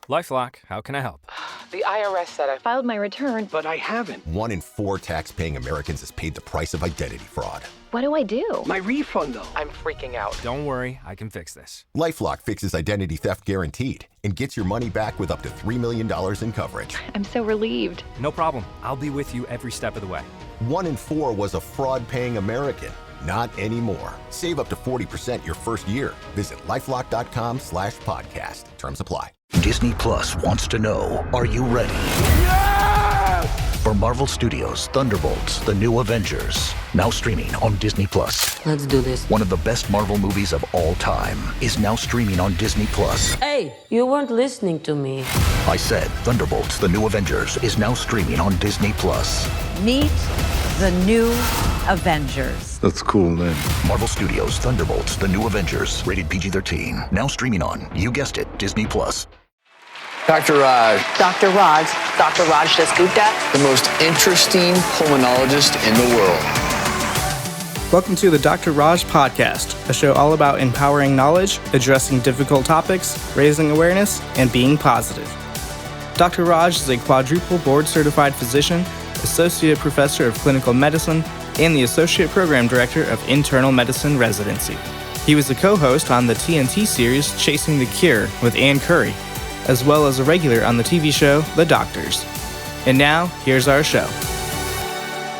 LifeLock, how can I help? The IRS said I filed my return, but I haven't. 1 in 4 tax-paying Americans has paid the price of identity fraud. What do I do? My refund, though. I'm freaking out. Don't worry, I can fix this. LifeLock fixes identity theft guaranteed and gets your money back with up to $3 million in coverage. I'm so relieved. No problem. I'll be with you every step of the way. 1 in 4 was a fraud-paying American. Not anymore. Save up to 40% your first year. Visit LifeLock.com/podcast. Terms apply. Disney Plus wants to know, are you ready? For Marvel Studios' Thunderbolts, The New Avengers, now streaming on Disney Plus. Let's do this. One of the best Marvel movies of all time is now streaming on Disney Plus. Hey, you weren't listening to me. I said Thunderbolts, The New Avengers is now streaming on Disney Plus. Meet the New Avengers. That's a cool name. Marvel Studios' Thunderbolts, The New Avengers, rated PG-13, now streaming on, you guessed it, Disney Plus. Dr. Raj. Dr. Raj Dasgupta. The most interesting pulmonologist in the world. Welcome to the Dr. Raj Podcast, a show all about empowering knowledge, addressing difficult topics, raising awareness, and being positive. Dr. Raj is a quadruple board-certified physician, associate professor of clinical medicine, and the associate program director of Internal Medicine Residency. He was a co-host on the TNT series Chasing the Cure with Ann Curry, as well as a regular on the TV show The Doctors. And now, here's our show.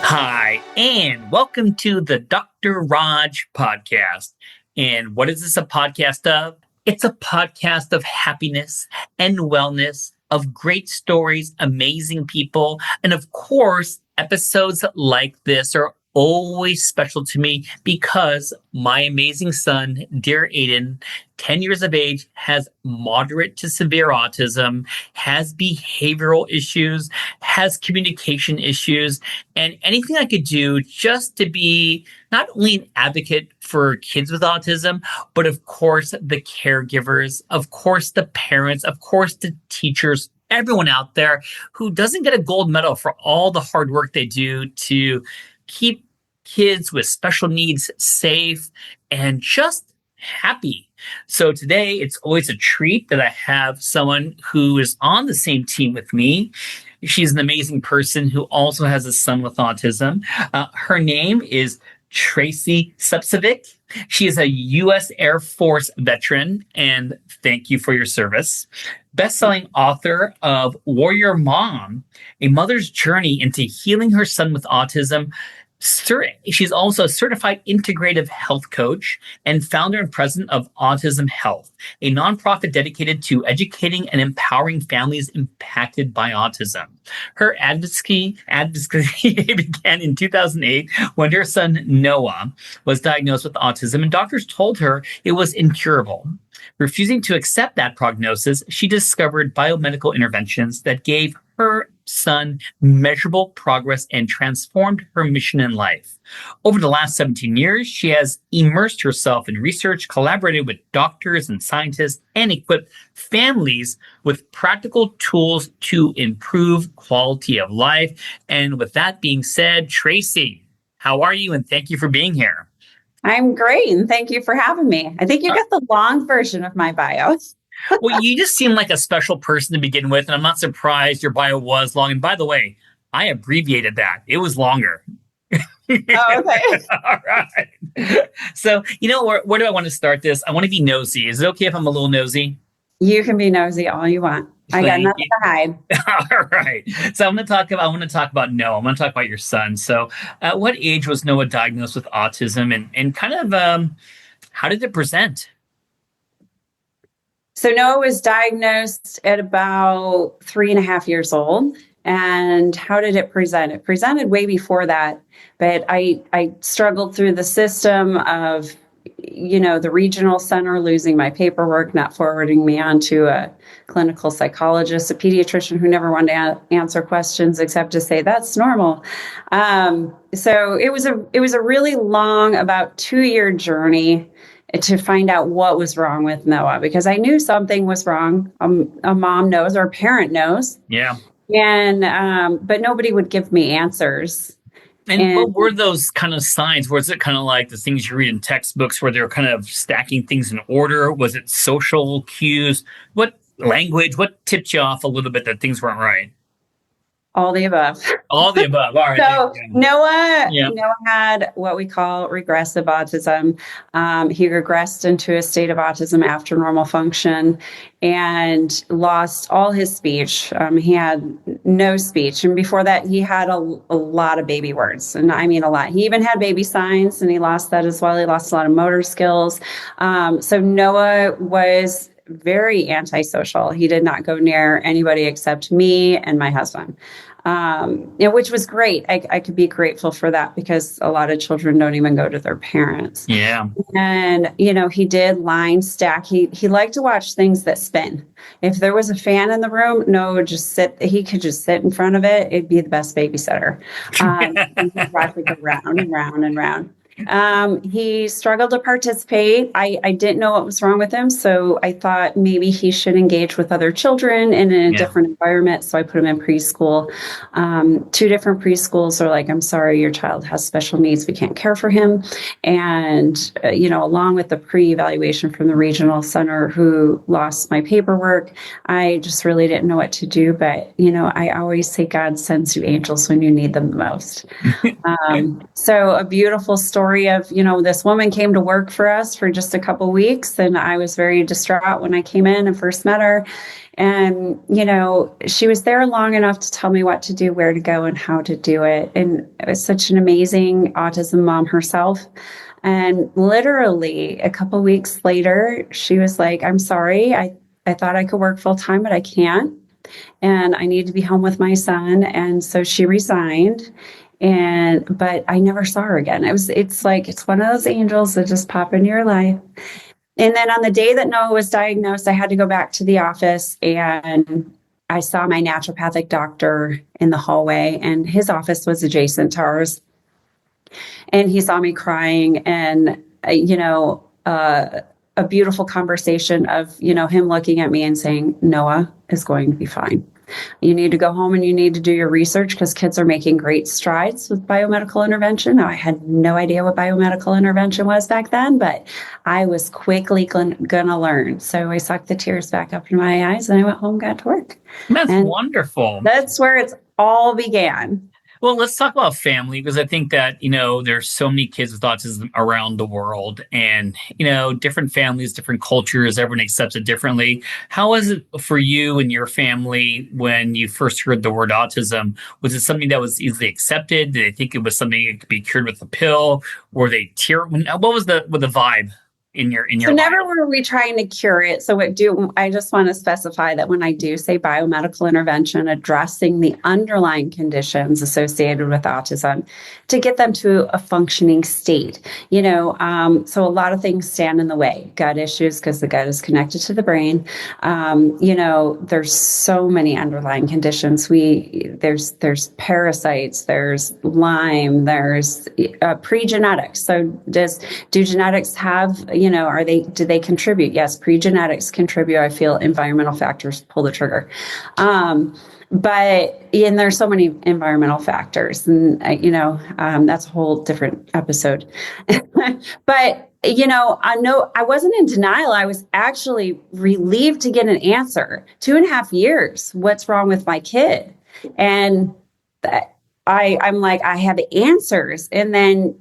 Hi, and welcome to the Dr. Raj Podcast. And what is this a podcast of? It's a podcast of happiness and wellness, of great stories, amazing people, and of course, episodes like this are always special to me because my amazing son, dear Aiden, 10 years of age, has moderate to severe autism, has behavioral issues, has communication issues, and anything I could do just to be not only an advocate for kids with autism, but of course, the caregivers, of course, the parents, of course, the teachers, everyone out there who doesn't get a gold medal for all the hard work they do to keep kids with special needs safe and just happy. So today, it's always a treat that I have someone who is on the same team with me. She's an amazing person who also has a son with autism. Her name is Tracy Slepcevic. She is a U.S. Air Force veteran, and thank you for your service. Best-selling author of Warrior Mom, A Mother's Journey into Healing Her Son with Autism. She's also a certified integrative health coach and founder and president of Autism Health, a nonprofit dedicated to educating and empowering families impacted by autism. Her advocacy began in 2008 when her son Noah was diagnosed with autism, and doctors told her it was incurable. Refusing to accept that prognosis, she discovered biomedical interventions that gave her son measurable progress and transformed her mission in life. Over the last 17 years, she has immersed herself in research, collaborated with doctors and scientists, and equipped families with practical tools to improve quality of life. And with that being said, Tracy, how are you? And thank you for being here. I'm great, and thank you for having me. I think you got the long version of my bio. Well, you just seem like a special person to begin with, and I'm not surprised your bio was long. And by the way, I abbreviated that. It was longer. Oh, okay. All right. So, you know, where do I want to start this? I want to be nosy. Is it okay if I'm a little nosy? You can be nosy all you want. I got nothing to hide. All right. So I want to talk about Noah. I'm going to talk about your son. So at what age was Noah diagnosed with autism, and kind of how did it present? So Noah was diagnosed at about 3.5 years old. And how did it present? It presented way before that. But I struggled through the system of, the regional center, losing my paperwork, not forwarding me on to a clinical psychologist, a pediatrician who never wanted to answer questions except to say, that's normal. So it was a really long, about 2-year journey to find out what was wrong with Noah, because I knew something was wrong. A mom knows, or a parent knows. Yeah. And, but nobody would give me answers. And what were those kind of signs? Was it kind of like the things you read in textbooks where they're kind of stacking things in order? Was it social cues? What language? What tipped you off a little bit that things weren't right? All the above. All the above. All right. So Noah Yeah. had what we call regressive autism. He regressed into a state of autism after normal function and lost all his speech. He had no speech. And before that, he had a lot of baby words. And I mean, a lot. He even had baby signs and he lost that as well. He lost a lot of motor skills. So Noah was very antisocial. He did not go near anybody except me and my husband, which was great. I could be grateful for that because a lot of children don't even go to their parents. Yeah. And, he did line stack. He liked to watch things that spin. If there was a fan in the room, Noah would just sit. He could just sit in front of it. It'd be the best babysitter. He'd watch it go round and round and round. He struggled to participate. I didn't know what was wrong with him, so I thought maybe he should engage with other children and in a different environment. So I put him in preschool. 2 different preschools are like, I'm sorry, your child has special needs. We can't care for him. And, along with the pre-evaluation from the regional center who lost my paperwork, I just really didn't know what to do. But, I always say God sends you angels when you need them the most. So a beautiful story of, this woman came to work for us for just a couple weeks, and I was very distraught when I came in and first met her. And, she was there long enough to tell me what to do, where to go, and how to do it. And it was such an amazing autism mom herself. And literally a couple weeks later, she was like, I'm sorry, I thought I could work full time, but I can't. And I need to be home with my son. And so she resigned. But I never saw her again. It's one of those angels that just pop into your life. And then on the day that Noah was diagnosed, I had to go back to the office and I saw my naturopathic doctor in the hallway, and his office was adjacent to ours. And he saw me crying and, a beautiful conversation of, him looking at me and saying, Noah is going to be fine. You need to go home and you need to do your research because kids are making great strides with biomedical intervention. Now, I had no idea what biomedical intervention was back then, but I was quickly going to learn. So I sucked the tears back up in my eyes and I went home, got to work. That's wonderful. That's where it's all began. Well, let's talk about family, because I think that, there's so many kids with autism around the world and, different families, different cultures, everyone accepts it differently. How was it for you and your family when you first heard the word autism? Was it something that was easily accepted? Did they think it was something that could be cured with a pill? Were they what was the vibe in your So life? never were we trying to cure it. So I just want to specify that when I do say biomedical intervention, addressing the underlying conditions associated with autism to get them to a functioning state, so a lot of things stand in the way. Gut issues, because the gut is connected to the brain. There's so many underlying conditions. There's parasites, there's Lyme, there's pre-genetics. So do genetics have, do they contribute? Yes, pre-genetics contribute. I feel environmental factors pull the trigger. But there's so many environmental factors, and that's a whole different episode. But I wasn't in denial. I was actually relieved to get an answer. 2.5 years. What's wrong with my kid? And I'm like, I have answers, and then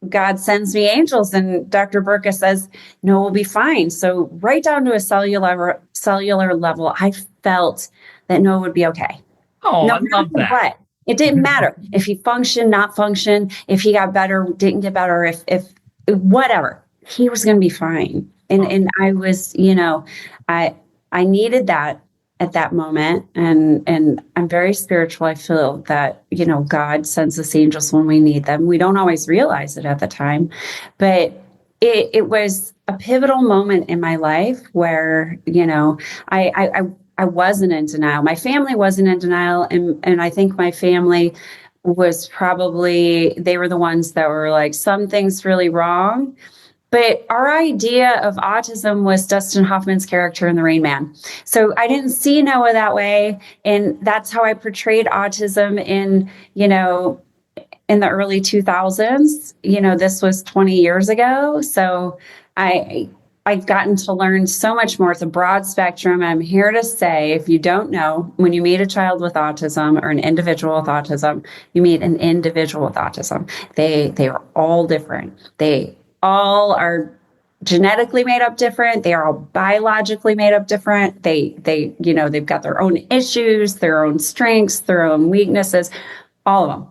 God sends me angels, and Dr. Burka says, no, we'll be fine. So right down to a cellular level, I felt that Noah would be okay. Oh, no I love that. What? It didn't matter if he functioned, not functioned, if he got better, didn't get better, if whatever, he was going to be fine. And I was, I needed that at that moment. And I'm very spiritual. I feel that, God sends us angels when we need them. We don't always realize it at the time, but it was a pivotal moment in my life where, I wasn't in denial. My family wasn't in denial. And I think my family was they were the ones that were like, something's really wrong. But our idea of autism was Dustin Hoffman's character in The Rain Man. So I didn't see Noah that way. And that's how I portrayed autism in the early 2000s. This was 20 years ago. So I I've gotten to learn so much more. It's a broad spectrum. I'm here to say, if you don't know, when you meet a child with autism or an individual with autism, you meet an individual with autism. They are all different. They all are genetically made up different. They are all biologically made up different. They they've got their own issues, their own strengths, their own weaknesses, all of them.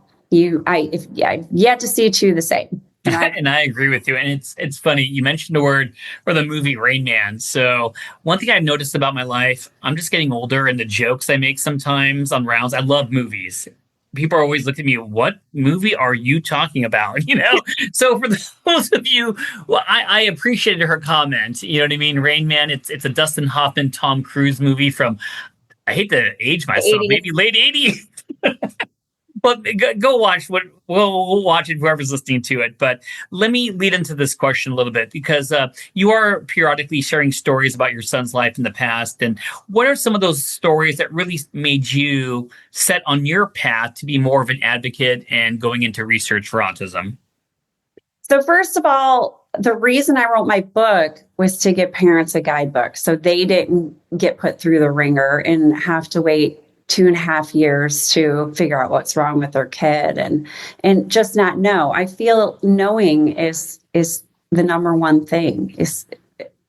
I've yet to see two the same. And I agree with you. And it's funny. You mentioned the word or the movie Rain Man. So one thing I've noticed about my life, I'm just getting older, and the jokes I make sometimes on rounds. I love movies. People are always looking at me, what movie are you talking about? So for those of you, well, I appreciated her comment. You know what I mean? Rain Man, it's a Dustin Hoffman, Tom Cruise movie from, I hate to age myself, maybe late 80s. But go watch what we'll watch it, whoever's listening to it. But let me lead into this question a little bit, because you are periodically sharing stories about your son's life in the past. And what are some of those stories that really made you set on your path to be more of an advocate and going into research for autism? So first of all, the reason I wrote my book was to give parents a guidebook, so they didn't get put through the ringer and have to wait 2.5 years to figure out what's wrong with their kid and just not know. I feel knowing is the number one thing,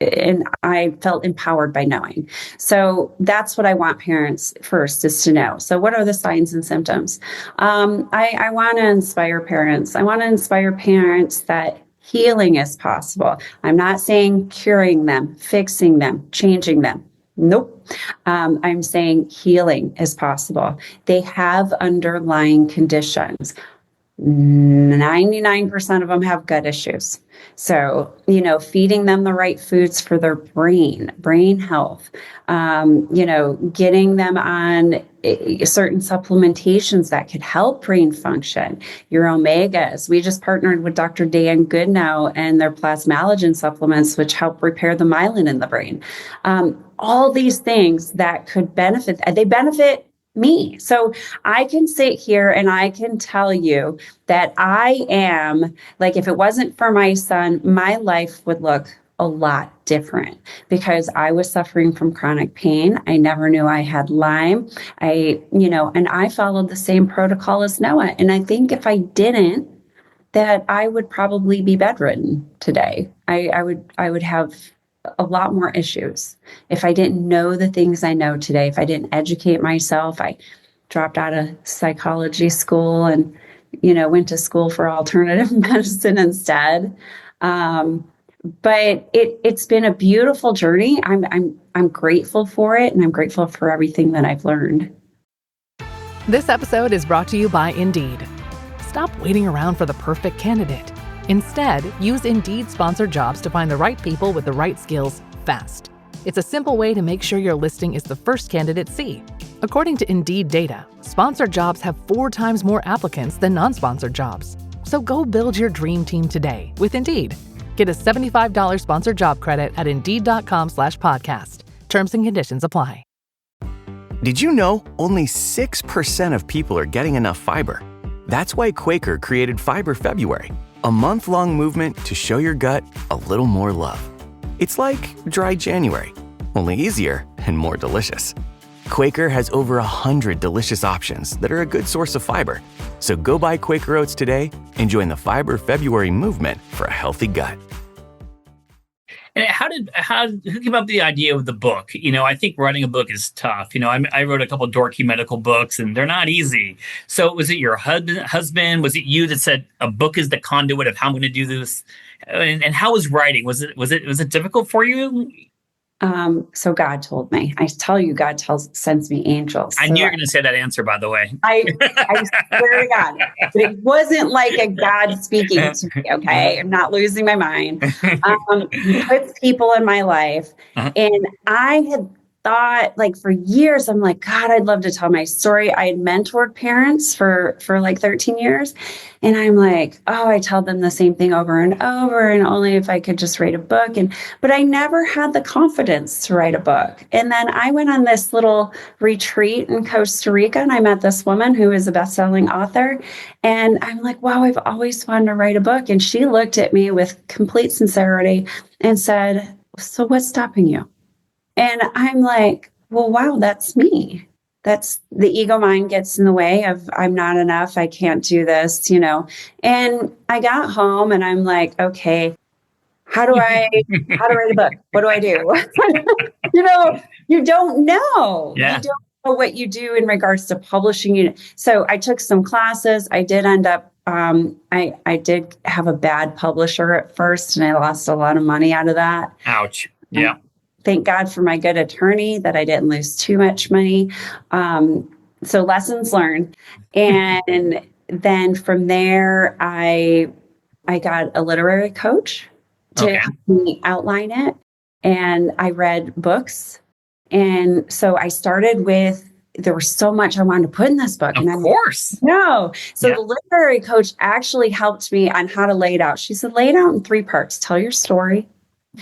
and I felt empowered by knowing. So that's what I want parents first, is to know. So what are the signs and symptoms? I want to inspire parents. I want to inspire parents that healing is possible. I'm not saying curing them, fixing them, changing them. Nope. I'm saying healing is possible. They have underlying conditions. 99% of them have gut issues. So, feeding them the right foods for their brain health, getting them on certain supplementations that could help brain function, your omegas. We just partnered with Dr. Dan Goodnow and their plasmalogen supplements, which help repair the myelin in the brain. All these things that could benefit, they benefit me. So I can sit here and I can tell you that I am, like, if it wasn't for my son, my life would look a lot different, because I was suffering from chronic pain. I never knew I had Lyme. And I followed the same protocol as Noah. And I think if I didn't, that I would probably be bedridden today. I would have a lot more issues if I didn't know the things I know today, if I didn't educate myself. I dropped out of psychology school and, went to school for alternative medicine instead. But it's been a beautiful journey. I'm grateful for it, and I'm grateful for everything that I've learned. This episode is brought to you by Indeed. Stop waiting around for the perfect candidate. Instead, use Indeed sponsored jobs to find the right people with the right skills fast. It's a simple way to make sure your listing is the first candidates see. According to Indeed data, sponsored jobs have 4 times more applicants than non-sponsored jobs. So go build your dream team today with Indeed. Get a $75 sponsored job credit at Indeed.com/podcast. Terms and conditions apply. Did you know only 6% of people are getting enough fiber? That's why Quaker created Fiber February, a month-long movement to show your gut a little more love. It's like Dry January, only easier and more delicious. Quaker has over 100 delicious options that are a good source of fiber. So go buy Quaker Oats today and join the Fiber February movement for a healthy gut. And who came up with the idea of the book? I think writing a book is tough. I wrote a couple of dorky medical books, and they're not easy. So was it your husband? Was it you that said a book is the conduit of how I'm going to do this? And how was writing? Was it difficult for you? So God told me. I tell you, God sends me angels. I knew you were going to say that answer, by the way. I swear to God. But it wasn't like a God speaking to me, okay? I'm not losing my mind. He puts people in my life. And I had thought, for years, I'm like, God, I'd love to tell my story. I had mentored parents for 13 years. And I'm like, I tell them the same thing over and over, and only if I could just write a book. But I never had the confidence to write a book. And then I went on this little retreat in Costa Rica, and I met this woman who is a best-selling author. And I'm like, wow, I've always wanted to write a book. And she looked at me with complete sincerity and said, so what's stopping you? And I'm like, well, wow, that's me. That's the ego mind gets in the way of I'm not enough. I can't do this, And I got home and I'm like, okay, how to write a book? What do I do? You don't know. Yeah. You don't know what you do in regards to publishing. So I took some classes. I did end up, I did have a bad publisher at first, and I lost a lot of money out of that. Ouch. Yeah. Thank God for my good attorney that I didn't lose too much money. So lessons learned. And then from there, I got a literary coach to help me outline it. And I read books. And so I started with, there was so much I wanted to put in this book. Of course. No. So the literary coach actually helped me on how to lay it out. She said, lay it out in 3 parts. Tell your story.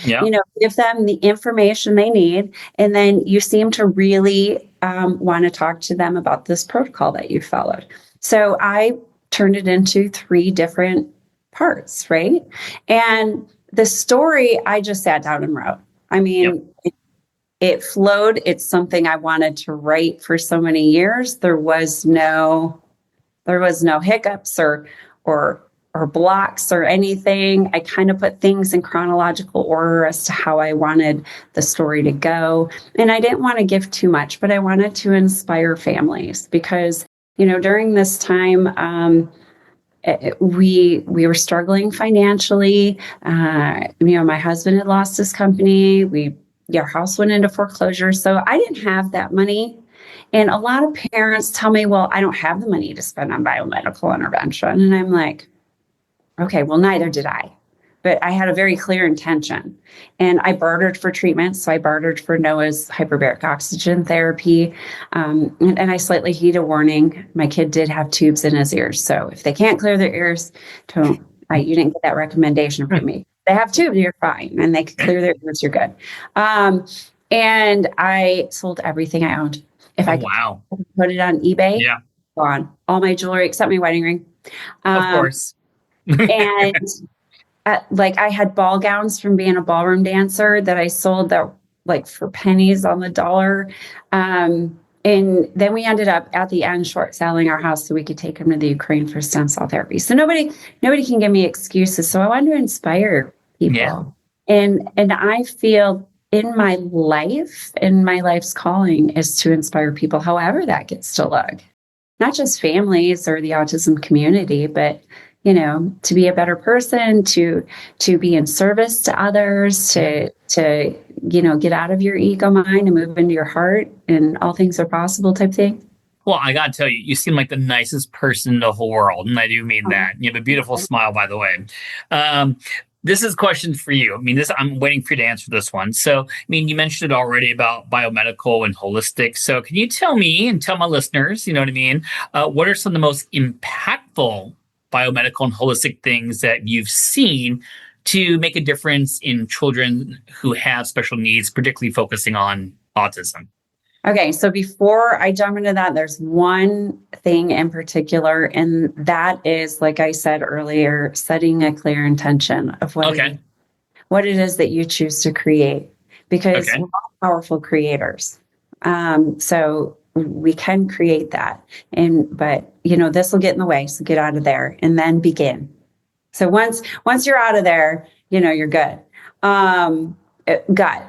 Yeah. Give them the information they need. And then you seem to really want to talk to them about this protocol that you followed. So I turned it into 3 different parts, right? And the story, I just sat down and wrote. I mean, it flowed. It's something I wanted to write for so many years. There was no hiccups or blocks or anything. I kind of put things in chronological order as to how I wanted the story to go. And I didn't want to give too much, but I wanted to inspire families because, during this time, we were struggling financially. My husband had lost his company. Our house went into foreclosure. So I didn't have that money. And a lot of parents tell me, well, I don't have the money to spend on biomedical intervention. And I'm like, okay, well, neither did I. But I had a very clear intention. And I bartered for treatment. So I bartered for Noah's hyperbaric oxygen therapy. And I slightly heed a warning. My kid did have tubes in his ears. So if they can't clear their ears, you didn't get that recommendation from me. They have tubes, you're fine. And they can clear their ears, you're good. And I sold everything I owned. If I could put it on eBay, gone. All my jewelry except my wedding ring. Of course. And I had ball gowns from being a ballroom dancer that I sold that for pennies on the dollar. And then we ended up at the end short selling our house so we could take him to the Ukraine for stem cell therapy. So nobody can give me excuses. So I wanted to inspire people. Yeah. And I feel in my life's calling is to inspire people, however that gets to look. Not just families or the autism community, but to be a better person, to be in service to others, to get out of your ego mind and move into your heart, and all things are possible type thing. Well, I got to tell you, you seem like the nicest person in the whole world. And I do mean that. You have a beautiful smile, by the way. This is a question for you. I'm waiting for you to answer this one. So, you mentioned it already about biomedical and holistic. So can you tell me and tell my listeners, what are some of the most impactful biomedical and holistic things that you've seen to make a difference in children who have special needs, particularly focusing on autism? Okay, so before I jump into that, there's one thing in particular, and that is, like I said earlier, setting a clear intention of what it is that you choose to create, because we're all powerful creators. So we can create that, but this will get in the way. So get out of there and then begin. So once you're out of there, you're good. Gut.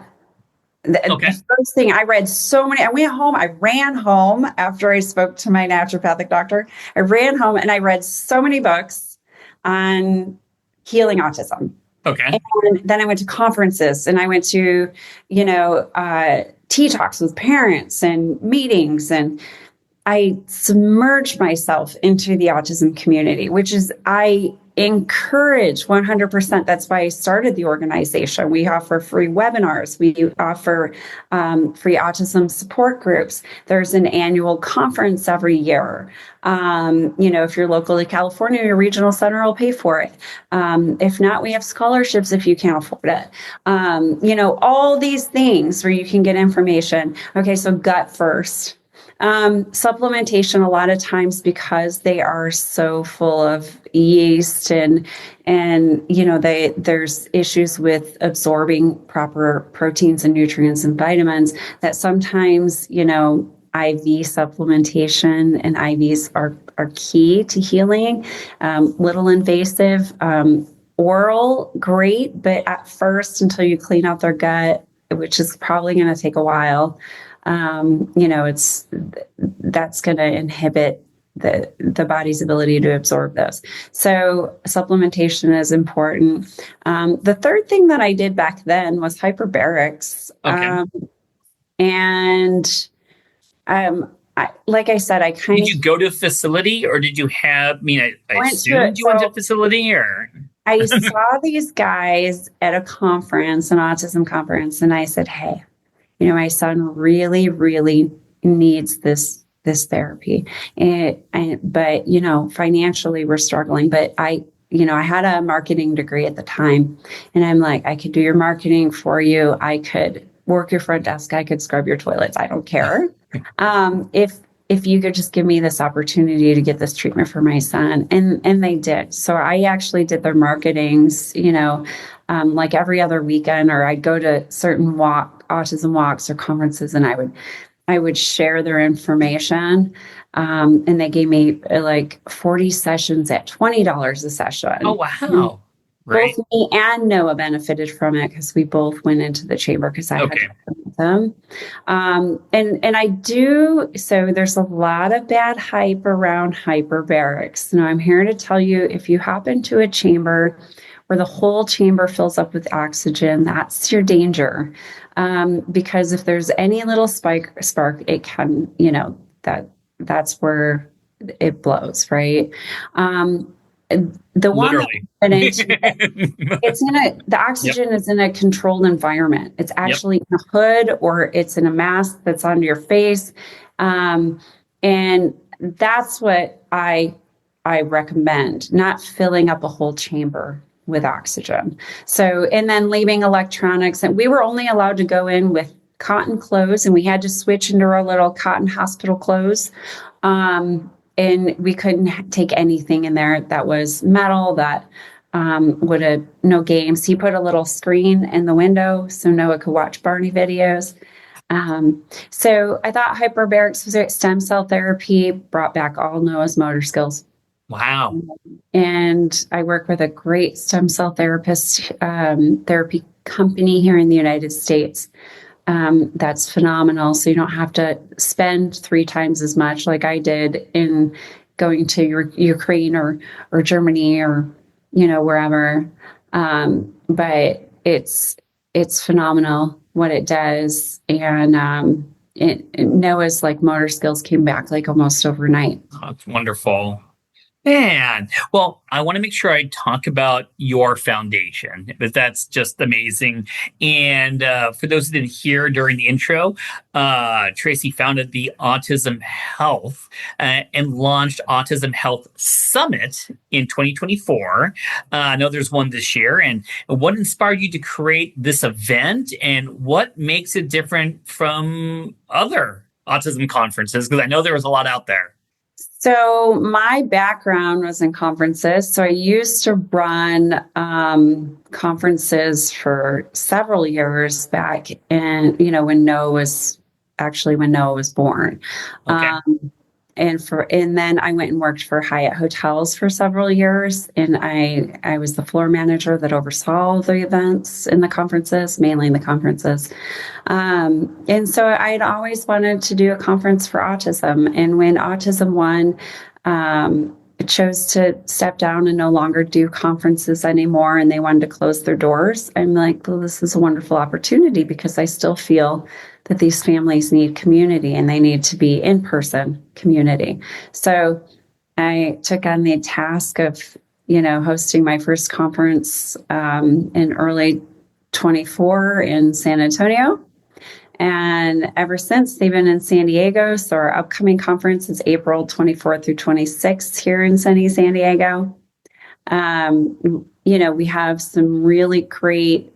The first thing I read I ran home after I spoke to my naturopathic doctor. I ran home and I read so many books on healing autism. Okay. And then I went to conferences and I went to, tea talks with parents and meetings, and I submerged myself into the autism community, which is, I encourage 100%. That's why I started the organization. We offer free webinars. We offer free autism support groups. There's an annual conference every year. If you're local to California, your regional center will pay for it. If not, we have scholarships if you can't afford it. All these things where you can get information. Okay, so gut first. Supplementation, a lot of times because they are so full of yeast and there's issues with absorbing proper proteins and nutrients and vitamins that sometimes, IV supplementation and IVs are key to healing. Little invasive, oral, great, but at first, until you clean out their gut, which is probably going to take a while, that's going to inhibit the body's ability to absorb those. So supplementation is important. The third thing that I did back then was hyperbarics. Okay. Like I said, I kind of... Did you go to a facility or did you have, I assumed you went to a facility or... I saw these guys at a conference, an autism conference, and I said, hey, my son really, really needs this therapy. But financially we're struggling. But I had a marketing degree at the time, and I'm like, I could do your marketing for you. I could work your front desk. I could scrub your toilets. I don't care. If you could just give me this opportunity to get this treatment for my son. And they did. So I actually did their marketings, like every other weekend, or I'd go to certain autism walks or conferences, and I would share their information. And they gave me like 40 sessions at $20 a session. Oh, wow. Right. Both me and Noah benefited from it because we both went into the chamber because I had to with them. And I do, so there's a lot of bad hype around hyperbarics. Now I'm here to tell you, if you hop into a chamber where the whole chamber fills up with oxygen, that's your danger. Because if there's any little spark, it can, that's where it blows, right? The one the oxygen is in a controlled environment. It's actually in a hood, or it's in a mask that's on your face. And that's what I recommend, not filling up a whole chamber with oxygen. So, and then leaving electronics, and we were only allowed to go in with cotton clothes, and we had to switch into our little cotton hospital clothes. And we couldn't take anything in there that was metal, that would have no games. He put a little screen in the window so Noah could watch Barney videos. So I thought hyperbarics was stem cell therapy, brought back all Noah's motor skills. Wow. And I work with a great stem cell therapist therapy company here in the United States. That's phenomenal. So you don't have to spend 3 times as much like I did in going to Ukraine or Germany or, wherever. But it's phenomenal what it does. And Noah's motor skills came back almost overnight. That's wonderful. Man, well, I want to make sure I talk about your foundation, because that's just amazing. And for those who didn't hear during the intro, Tracy founded the Autism Health and launched Autism Health Summit in 2024. I know there's one this year. And what inspired you to create this event, and what makes it different from other autism conferences? Because I know there was a lot out there. So my background was in conferences. So I used to run conferences for several years back, and when Noah was born. Okay. And then I went and worked for Hyatt Hotels for several years, and I was the floor manager that oversaw the events in the conferences, mainly in the conferences. And so I had always wanted to do a conference for autism. And when Autism One chose to step down and no longer do conferences anymore, and they wanted to close their doors, I'm like, well, this is a wonderful opportunity, because I still feel that these families need community, and they need to be in-person community. So I took on the task of, hosting my first conference in early 24 in San Antonio. And ever since, they've been in San Diego. So our upcoming conference is April 24th through 26th here in sunny San Diego. We have some really great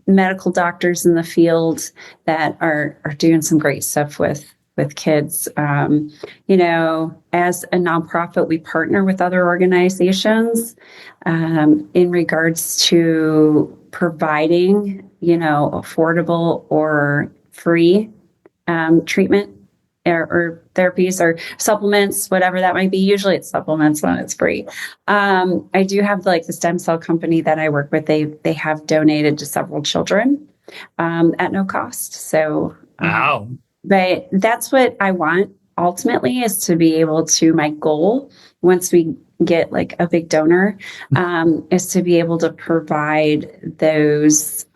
medical doctors in the field that are doing some great stuff with with kids. As a nonprofit, we partner with other organizations in regards to providing, affordable or free treatment or therapies or supplements, whatever that might be. Usually it's supplements when it's free. I do have the stem cell company that I work with. They have donated to several children at no cost. So, wow. But that's what I want ultimately, is to be able to, my goal once we get a big donor, is to be able to provide those,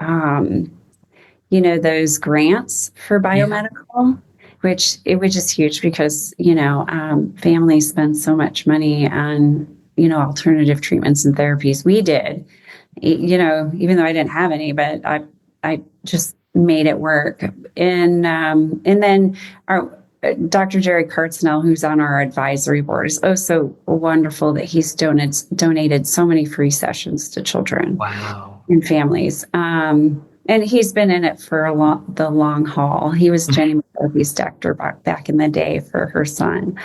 those grants for biomedical, which is huge because, families spend so much money on, alternative treatments and therapies. We did, even though I didn't have any, but I just made it work. And then our Dr. Jerry Cartsnell, who's on our advisory board, is so wonderful that he's donated so many free sessions to children. Wow. And families. And he's been in it for the long haul. He was Jenny McCarthy's doctor back in the day for her son.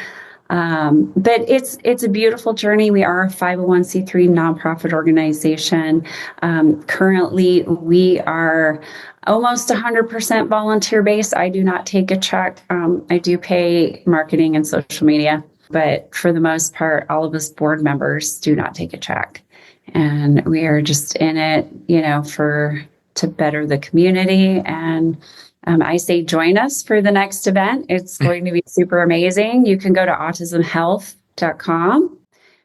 But it's a beautiful journey. We are a 501c3 nonprofit organization. Currently, we are almost 100% volunteer based. I do not take a check. I do pay marketing and social media, but for the most part, all of us board members do not take a check. And we are just in it, to better the community. And I say join us for the next event. It's going to be super amazing. You can go to autismhealth.com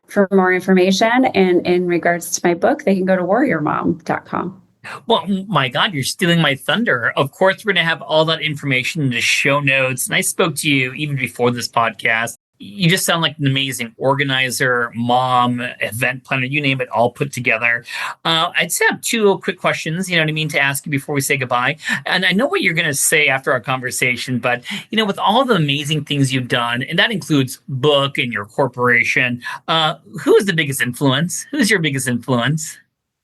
for more information. And in regards to my book, they can go to warriormom.com. Well, my God, you're stealing my thunder. Of course, we're going to have all that information in the show notes. And I spoke to you even before this podcast. You just sound like an amazing organizer, mom, event planner, you name it, all put together. I just have two quick questions, to ask you before we say goodbye. And I know what you're going to say after our conversation, but, with all the amazing things you've done, and that includes book and your corporation, who is the biggest influence? Who's your biggest influence?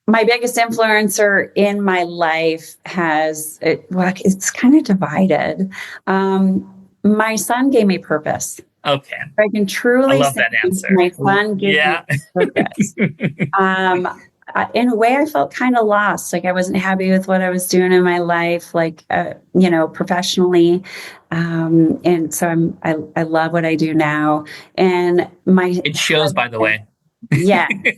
My biggest influencer in my life it's kind of divided. My son gave me purpose. Okay. I can truly I love that answer. My son gives me purpose. In a way, I felt kind of lost. I wasn't happy with what I was doing in my life, professionally. And so I love what I do now. And it shows, by the way. Yeah. And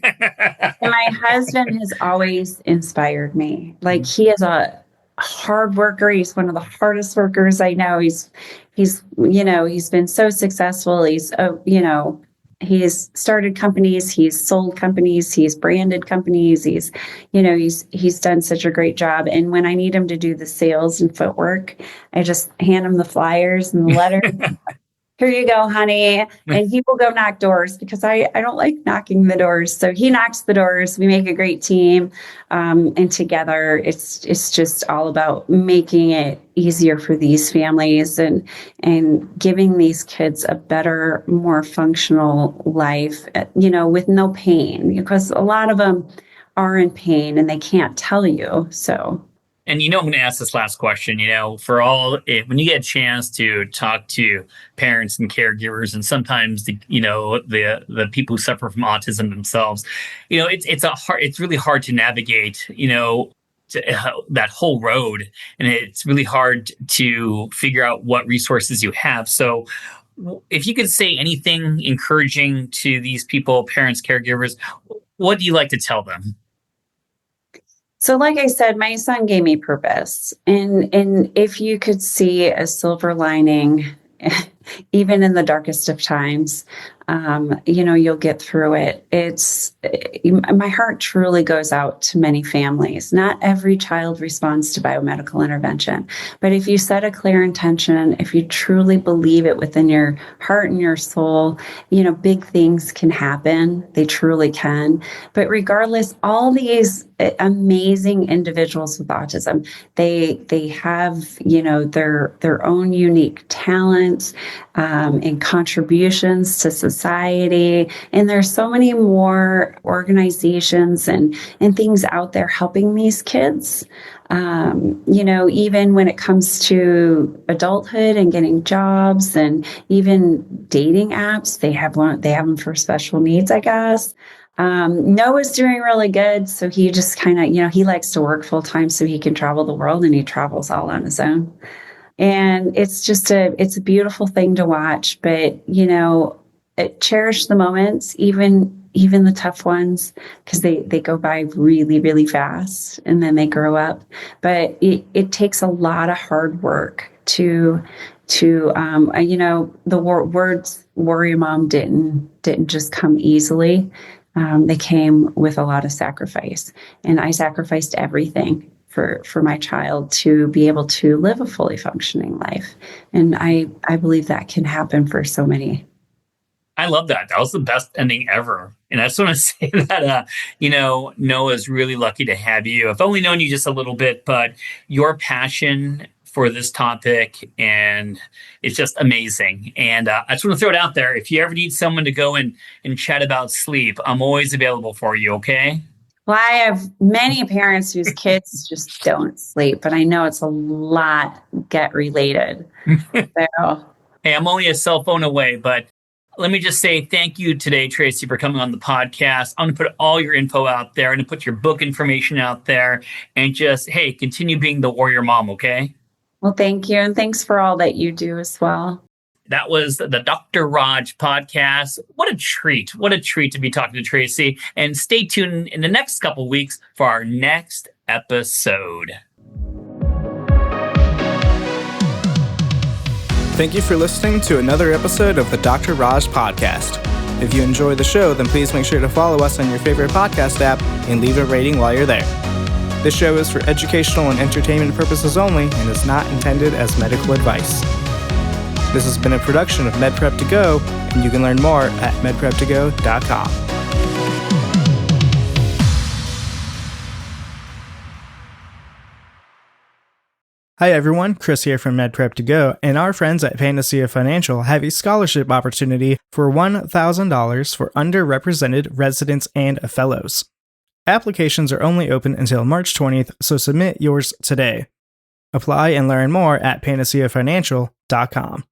my husband has always inspired me. He is a hard worker. He's one of the hardest workers I know. He's been so successful. He's started companies, he's sold companies, he's branded companies. He's done such a great job. And when I need him to do the sales and footwork, I just hand him the flyers and the letters. Here you go, honey. And he will go knock doors because I don't like knocking the doors. So he knocks the doors. We make a great team. And together it's just all about making it easier for these families and giving these kids a better, more functional life, with no pain, because a lot of them are in pain and they can't tell you. So. And I'm going to ask this last question, when you get a chance to talk to parents and caregivers, and sometimes the people who suffer from autism themselves, it's really hard to navigate, that whole road. And it's really hard to figure out what resources you have. So if you could say anything encouraging to these people, parents, caregivers, what do you like to tell them? So like I said, my son gave me purpose. And if you could see a silver lining, even in the darkest of times, you'll get through it. My heart truly goes out to many families. Not every child responds to biomedical intervention, but if you set a clear intention, if you truly believe it within your heart and your soul, big things can happen. They truly can. But regardless, all these amazing individuals with autism, they have, their own unique talents and contributions to society. Society. And there's so many more organizations and things out there helping these kids. Even when it comes to adulthood and getting jobs and even dating apps, they have them for special needs, I guess. Noah's doing really good. So he just kind of, he likes to work full time so he can travel the world, and he travels all on his own. And it's just it's a beautiful thing to watch, but, cherish the moments, even the tough ones, because they go by really, really fast, and then they grow up. But it takes a lot of hard work to the words "warrior mom" didn't just come easily. They came with a lot of sacrifice, and I sacrificed everything for my child to be able to live a fully functioning life. And I believe that can happen for so many. I love that. That was the best ending ever. And I just want to say that, Noah's really lucky to have you. I've only known you just a little bit, but your passion for this topic, and it's just amazing. And I just want to throw it out there. If you ever need someone to go and chat about sleep, I'm always available for you, okay? Well, I have many parents whose kids just don't sleep, but I know it's a lot get related. So. Hey, I'm only a cell phone away, but let me just say thank you today, Tracy, for coming on the podcast. I'm going to put all your info out there. I'm going to put your book information out there, and just, hey, continue being the warrior mom, okay? Well, thank you. And thanks for all that you do as well. That was the Dr. Raj podcast. What a treat. What a treat to be talking to Tracy. And stay tuned in the next couple weeks for our next episode. Thank you for listening to another episode of the Dr. Raj podcast. If you enjoy the show, then please make sure to follow us on your favorite podcast app and leave a rating while you're there. This show is for educational and entertainment purposes only and is not intended as medical advice. This has been a production of MedPrep to Go, and you can learn more at medprep2go.com. Hi everyone, Chris here from MedPrep to Go, and our friends at Panacea Financial have a scholarship opportunity for $1,000 for underrepresented residents and fellows. Applications are only open until March 20th, so submit yours today. Apply and learn more at panaceafinancial.com.